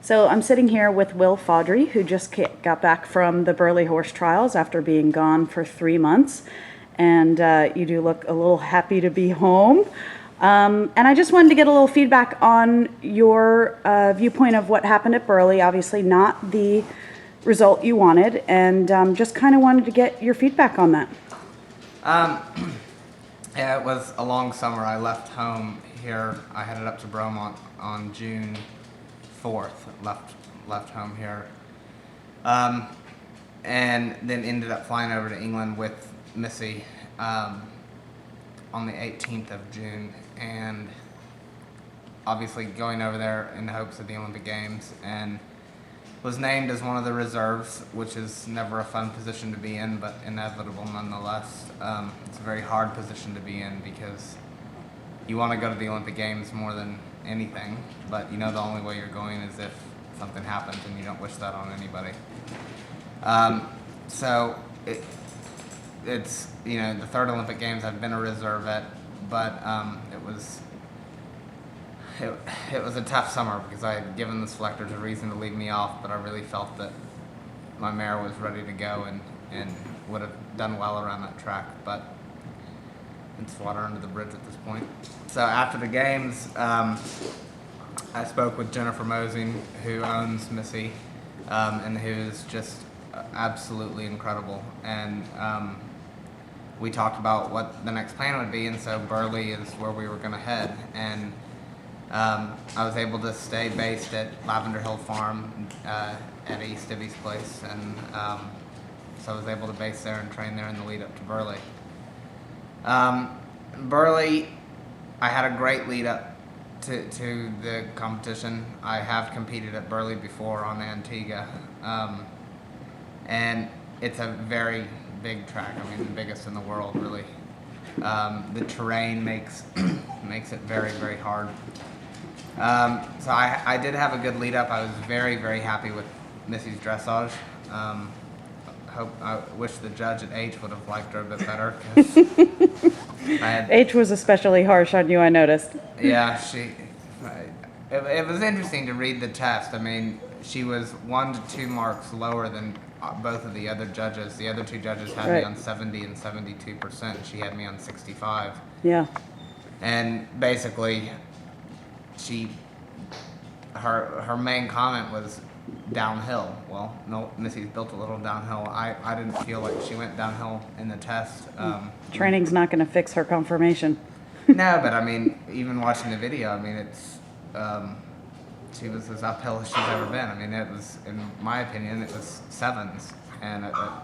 So I'm sitting here with Will Faudree, who just got back from the Burghley horse trials after being gone for 3 months. And you do look a little happy to be home. And I just wanted to get a little feedback on your viewpoint of what happened at Burghley. Obviously not the result you wanted, and just kind of wanted to get your feedback on that. Yeah, it was a long summer. I left home here. I headed up to Bromont on June 4th. Left home here, and then ended up flying over to England with Missy on the 18th of June, and obviously going over there in the hopes of the Olympic Games, and was named as one of the reserves, which is never a fun position to be in, but inevitable nonetheless. It's a very hard position to be in because you want to go to the Olympic Games more than anything, but you know the only way you're going is if something happens, and you don't wish that on anybody. So it's, you know, the third Olympic Games. I've been a reservette, but it was a tough summer because I had given the selectors a reason to leave me off, but I really felt that my mare was ready to go and would have done well around that track, but it's water under the bridge at this point. So after the games, I spoke with Jennifer Mosing, who owns Missy, and who's just absolutely incredible. And we talked about what the next plan would be, and so Burghley is where we were going to head. And I was able to stay based at Lavender Hill Farm at East Ibby's place, and so I was able to base there and train there in the lead up to Burghley. Burghley, I had a great lead up to the competition. I have competed at Burghley before on Antigua, and it's a very big track. I mean, the biggest in the world, really. The terrain makes it very, very hard. So I did have a good lead up. I was very, very happy with Missy's dressage. I wish the judge at H would have liked her a bit better. H was especially harsh on you, I noticed. Yeah, it was interesting to read the test. I mean, she was 1 to 2 marks lower than both of the other judges. The other two judges had me on 70 and 72%. She had me on 65. Yeah. And basically, her main comment was downhill. Well, no, Missy's built a little downhill. I didn't feel like she went downhill in the test. Training's not going to fix her conformation. No, but I mean, even watching the video, I mean, it's she was as uphill as she's ever been. I mean, it was, in my opinion, it was 7s and a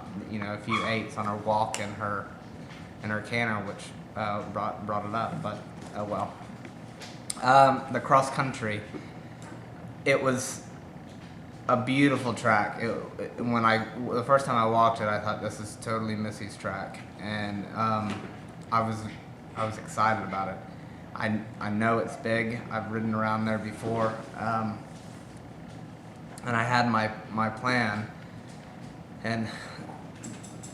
few 8s on her walk and her canter, which brought it up. But oh well. The cross country, it was a beautiful track. The first time I walked it, I thought this is totally Missy's track, and I was excited about it. I know it's big. I've ridden around there before, and I had my plan, and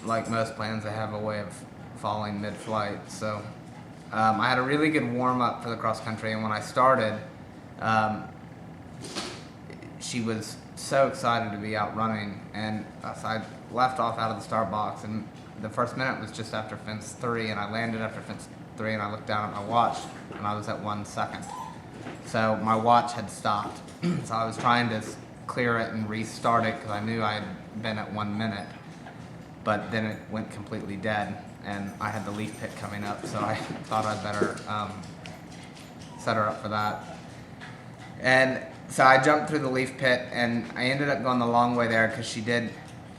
like most plans, I have a way of falling mid-flight. So I had a really good warm-up for the cross country, and when I started, she was so excited to be out running, and so I left off out of the start box, and the first minute was just after fence 3, and I landed after fence 3, and I looked down at my watch, and I was at 1 second. So my watch had stopped, so I was trying to clear it and restart it because I knew I had been at 1 minute, but then it went completely dead, and I had the leaf pit coming up, so I thought I'd better set her up for that. And so I jumped through the leaf pit, and I ended up going the long way there because she did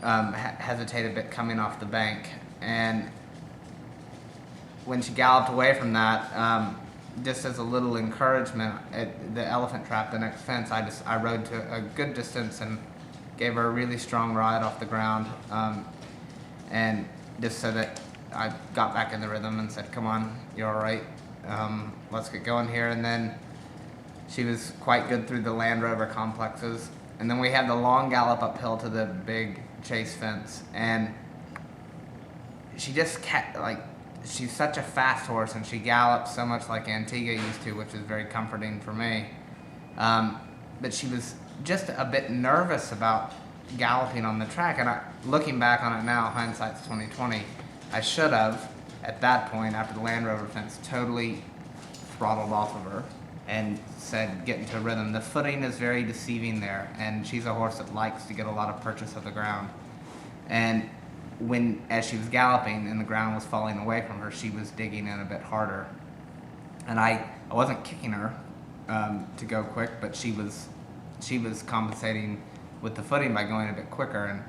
hesitate a bit coming off the bank. And when she galloped away from that, just as a little encouragement, at the elephant trap, the next fence, I rode to a good distance and gave her a really strong ride off the ground, and just so that I got back in the rhythm and said, "Come on, you're all right. Let's get going here." And then she was quite good through the Land Rover complexes. And then we had the long gallop uphill to the big chase fence. And she just kept, she's such a fast horse, and she gallops so much like Antigua used to, which is very comforting for me. But she was just a bit nervous about galloping on the track. And looking back on it now, hindsight's 2020, I should have, at that point, after the Land Rover fence, totally throttled off of her and said, get into rhythm. The footing is very deceiving there, and she's a horse that likes to get a lot of purchase of the ground. And as she was galloping and the ground was falling away from her, she was digging in a bit harder. And I wasn't kicking her to go quick, but she was compensating with the footing by going a bit quicker, and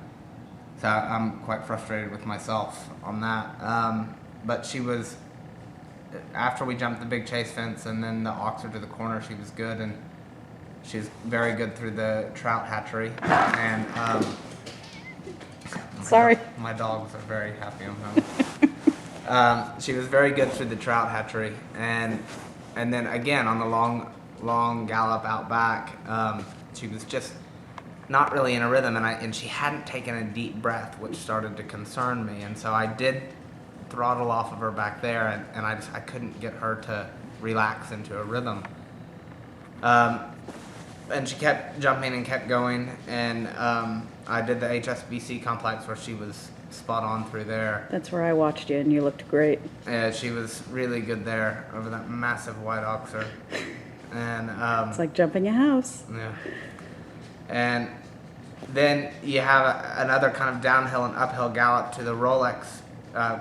so I'm quite frustrated with myself on that. But she was, after we jumped the big chase fence and then the oxer to the corner, she was good, and she's very good through the trout hatchery. And Sorry. my dogs are very happy I'm home. She was very good through the trout hatchery, and then again on the long gallop out back, she was just not really in a rhythm, and she hadn't taken a deep breath, which started to concern me, and so I did throttle off of her back there, and I couldn't get her to relax into a rhythm. And she kept jumping and kept going, and I did the HSBC complex where she was spot on through there. That's where I watched you, and you looked great. Yeah, she was really good there over that massive white oxer. And It's like jumping a house. yeah. And then you have another kind of downhill and uphill gallop to the Rolex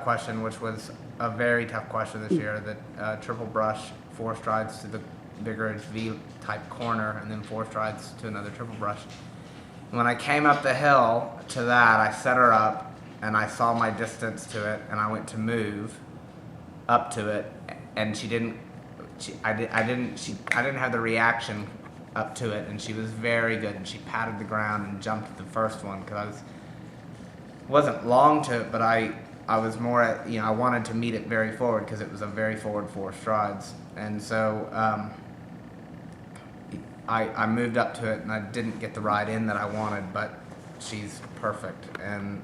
question, which was a very tough question this year. That triple brush, 4 strides to the Biggeridge V-type corner, and then 4 strides to another triple brush. When I came up the hill to that, I set her up, and I saw my distance to it, and I went to move up to it, and I didn't have the reaction up to it, and she was very good, and she patted the ground and jumped the first one, because wasn't long to it, but I was more at, I wanted to meet it very forward, because it was a very forward 4 strides, and so I moved up to it, and I didn't get the ride in that I wanted, but she's perfect, and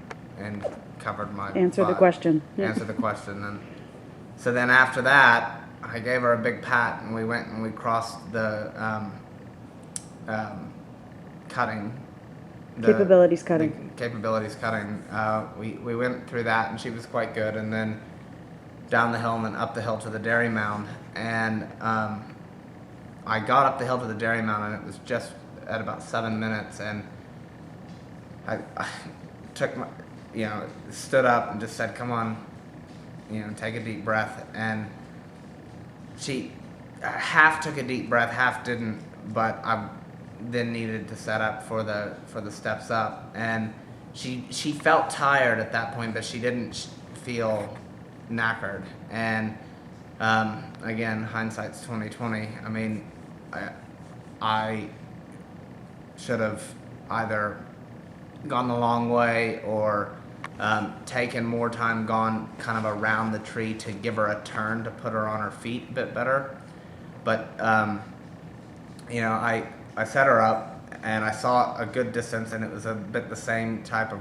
covered my Answer the butt. question. Yeah. Answer the question. And so then after that, I gave her a big pat, and we went and we crossed the cutting. Capabilities cutting. The capabilities cutting. We went through that, and she was quite good, and then down the hill and then up the hill to the dairy mound. And I got up the hill to the dairy mound, and it was just at about 7 minutes, and I took my, stood up and just said, come on, take a deep breath. And she half took a deep breath, half didn't, but I then needed to set up for the steps up. And she felt tired at that point, but she didn't feel knackered. And again, hindsight's 2020. I mean, I should have either gone the long way or taken more time, gone kind of around the tree to give her a turn to put her on her feet a bit better. But I set her up, and I saw a good distance, and it was a bit the same type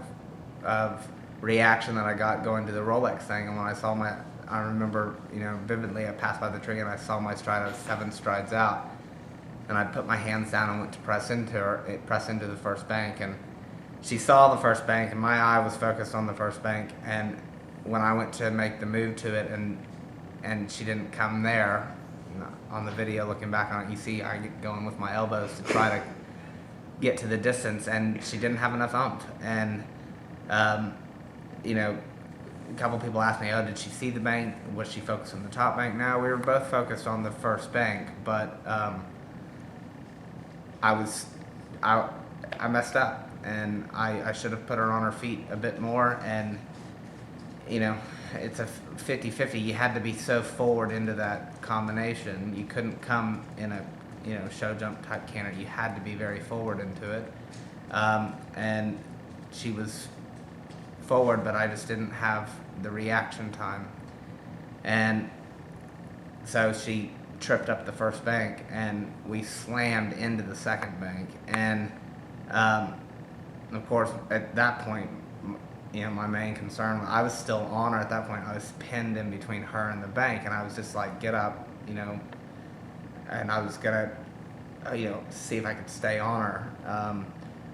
of reaction that I got going to the Rolex thing. And when I remember vividly, I passed by the tree and I saw my stride. I was 7 strides out, and I put my hands down and went to press into the first bank, and she saw the first bank, and my eye was focused on the first bank. And when I went to make the move to it, and she didn't come there, on the video looking back on it, you see I get going with my elbows to try to get to the distance, and she didn't have enough oomph. And a couple people asked me, did she see the bank? Was she focused on the top bank? No, we were both focused on the first bank, but I messed up, and I should have put her on her feet a bit more. And it's a 50-50. You had to be so forward into that combination. You couldn't come in a show jump type canter. You had to be very forward into it. And she was forward, but I just didn't have the reaction time. And so she tripped up the first bank, and we slammed into the second bank. And of course, at that point, my main concern, I was still on her at that point. I was pinned in between her and the bank, and I was just like, get up, and I was gonna see if I could stay on her.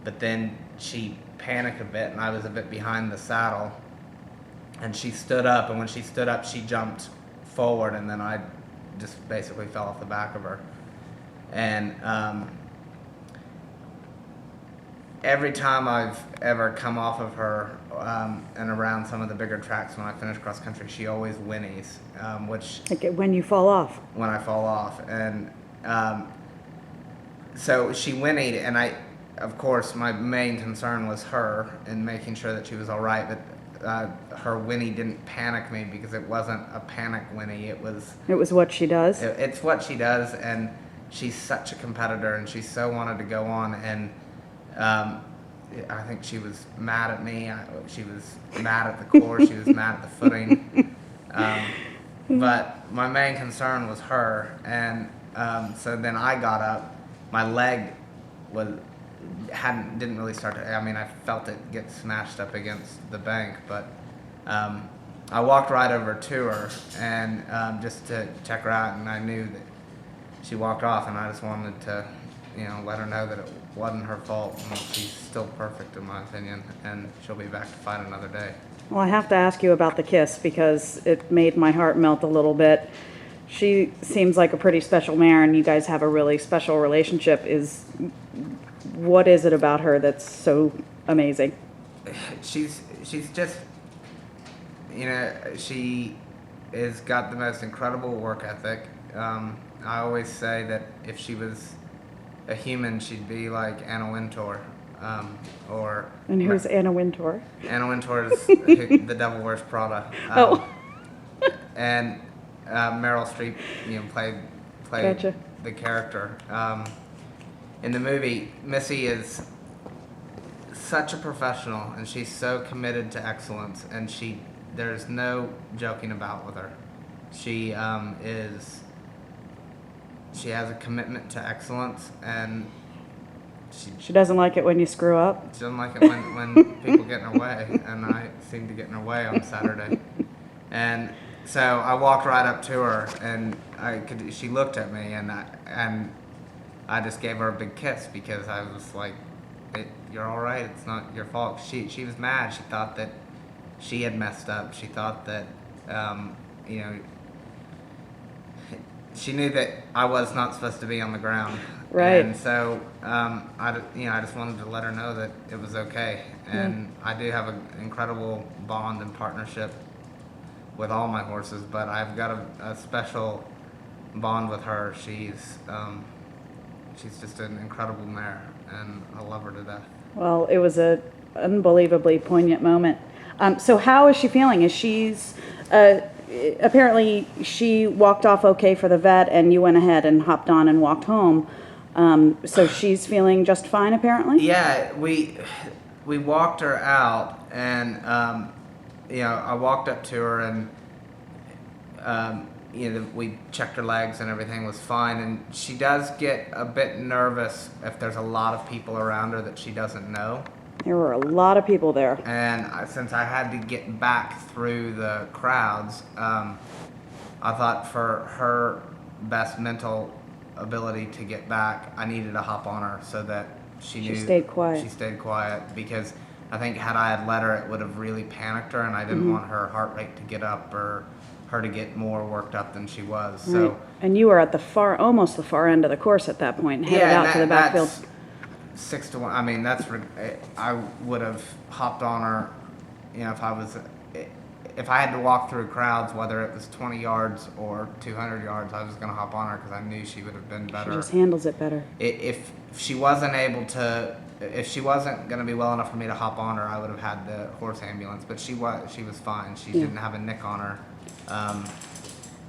But then she panicked a bit, and I was a bit behind the saddle. And she stood up, and when she stood up, she jumped forward, and then I just basically fell off the back of her. And every time I've ever come off of her and around some of the bigger tracks when I finish cross country, she always whinnies, which Like when you fall off. when I fall off. And so she whinnied, and of course, my main concern was her and making sure that she was all right. But her whinny didn't panic me because it wasn't a panic whinny. It was what she does. It's what she does, and she's such a competitor, and she so wanted to go on. And I think she was mad at me. She was mad at the course. She was mad at the footing. But my main concern was her, and so then I got up. My leg didn't really start to. I mean, I felt it get smashed up against the bank, but I walked right over to her and just to check her out, and I knew that she walked off, and I just wanted to, let her know that it wasn't her fault, and she's still perfect in my opinion, and she'll be back to fight another day. Well, I have to ask you about the kiss because it made my heart melt a little bit. She seems like a pretty special mare, and you guys have a really special relationship. What is it about her that's so amazing? She's just, she has got the most incredible work ethic. I always say that if she was a human, she'd be like Anna Wintour. And who's Anna Wintour? Anna Wintour is The Devil Wears Prada. And Meryl Streep, played Gotcha. the character. In the movie, Missy is such a professional, and she's so committed to excellence, and there's no joking about with her. She has a commitment to excellence, and She doesn't like it when you screw up? she doesn't like it when people get in her way, and I seem to get in her way on Saturday. And so I walked right up to her, and she looked at me, and I just gave her a big kiss because I was like, "You're all right. It's not your fault." She was mad. She thought that she had messed up. She thought that, she knew that I was not supposed to be on the ground. Right. And so I just wanted to let her know that it was okay. And I do have an incredible bond and partnership with all my horses, but I've got a special bond with her. She's just an incredible mare, and I love her to death. Well, it was an unbelievably poignant moment. So how is she feeling? Apparently she walked off okay for the vet, and you went ahead and hopped on and walked home. So she's feeling just fine, apparently? Yeah, we walked her out, and I walked up to her, and we checked her legs, and everything was fine. And she does get a bit nervous if there's a lot of people around her that she doesn't know. There were a lot of people there. And since I had to get back through the crowds, I thought for her best mental ability to get back, I needed to hop on her so that she stayed quiet. She stayed quiet, because I think had I had let her, it would have really panicked her, and I didn't want her heart rate to get up or her to get more worked up than she was. Right. So, and you were at almost the far end of the course at that point, headed out to the backfield. 6-1. I mean, I would have hopped on her, if I had to walk through crowds, whether it was 20 yards or 200 yards, I was going to hop on her because I knew she would have been better. She just handles it better. If she wasn't going to be well enough for me to hop on her, I would have had the horse ambulance. But she was fine. She didn't have a nick on her.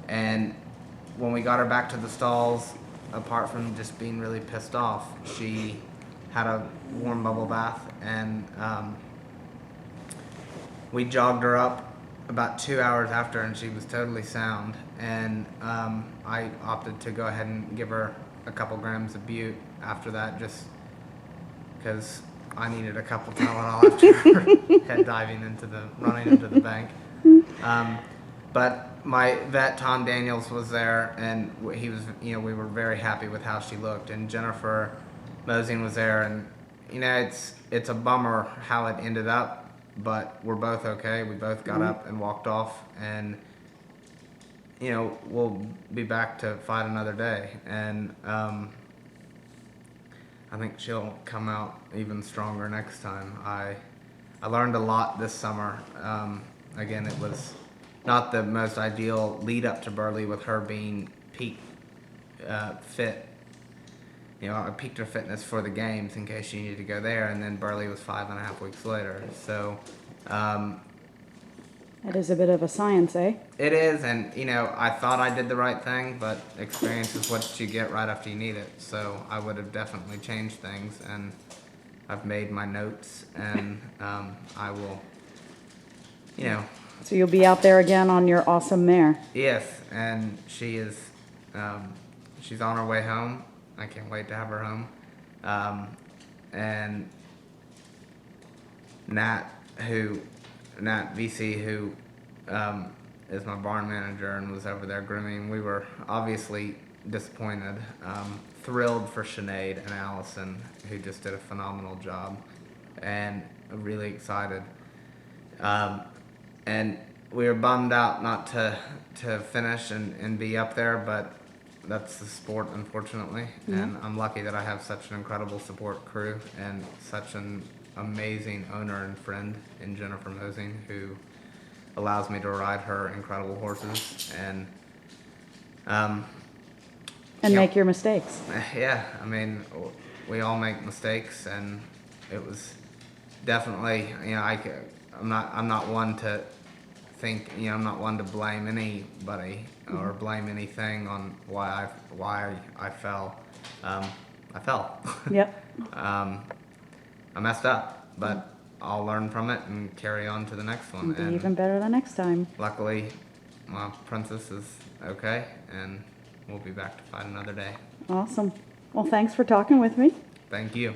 And when we got her back to the stalls, apart from just being really pissed off, she had a warm bubble bath, and we jogged her up about 2 hours after, and she was totally sound. And I opted to go ahead and give her a couple grams of bute after that, just because I needed a couple Tylenol after head diving running into the bank. But my vet Tom Daniels was there, and he was, we were very happy with how she looked. And Jennifer Mosing was there, and it's a bummer how it ended up, but we're both okay. We both got up and walked off, and we'll be back to fight another day. And I think she'll come out even stronger next time. I learned a lot this summer. Again, it was not the most ideal lead up to Burghley with her being peak fit. I peaked her fitness for the games in case she needed to go there, and then Burghley was 5.5 weeks later. So It is a bit of a science, eh? it is, and I thought I did the right thing, but experience is what you get right after you need it. So I would have definitely changed things, and I've made my notes, and I will, So you'll be out there again on your awesome mare. yes, and she is, she's on her way home. I can't wait to have her home. And Nat VC, who is my barn manager and was over there grooming, we were obviously disappointed. Thrilled for Sinead and Allison, who just did a phenomenal job, and really excited. And we were bummed out not to finish and be up there, but that's the sport, unfortunately. Yeah. And I'm lucky that I have such an incredible support crew and such an amazing owner and friend in Jennifer Mosing, who allows me to ride her incredible horses and Make your mistakes. yeah, I mean, we all make mistakes, and it was definitely, I'm not one to think, I'm not one to blame anybody or blame anything on why I fell. I fell. Yep. I messed up, but I'll learn from it and carry on to the next one. Be And even better the next time. luckily, my princess is okay, and we'll be back to fight another day. Awesome. Well, thanks for talking with me. Thank you.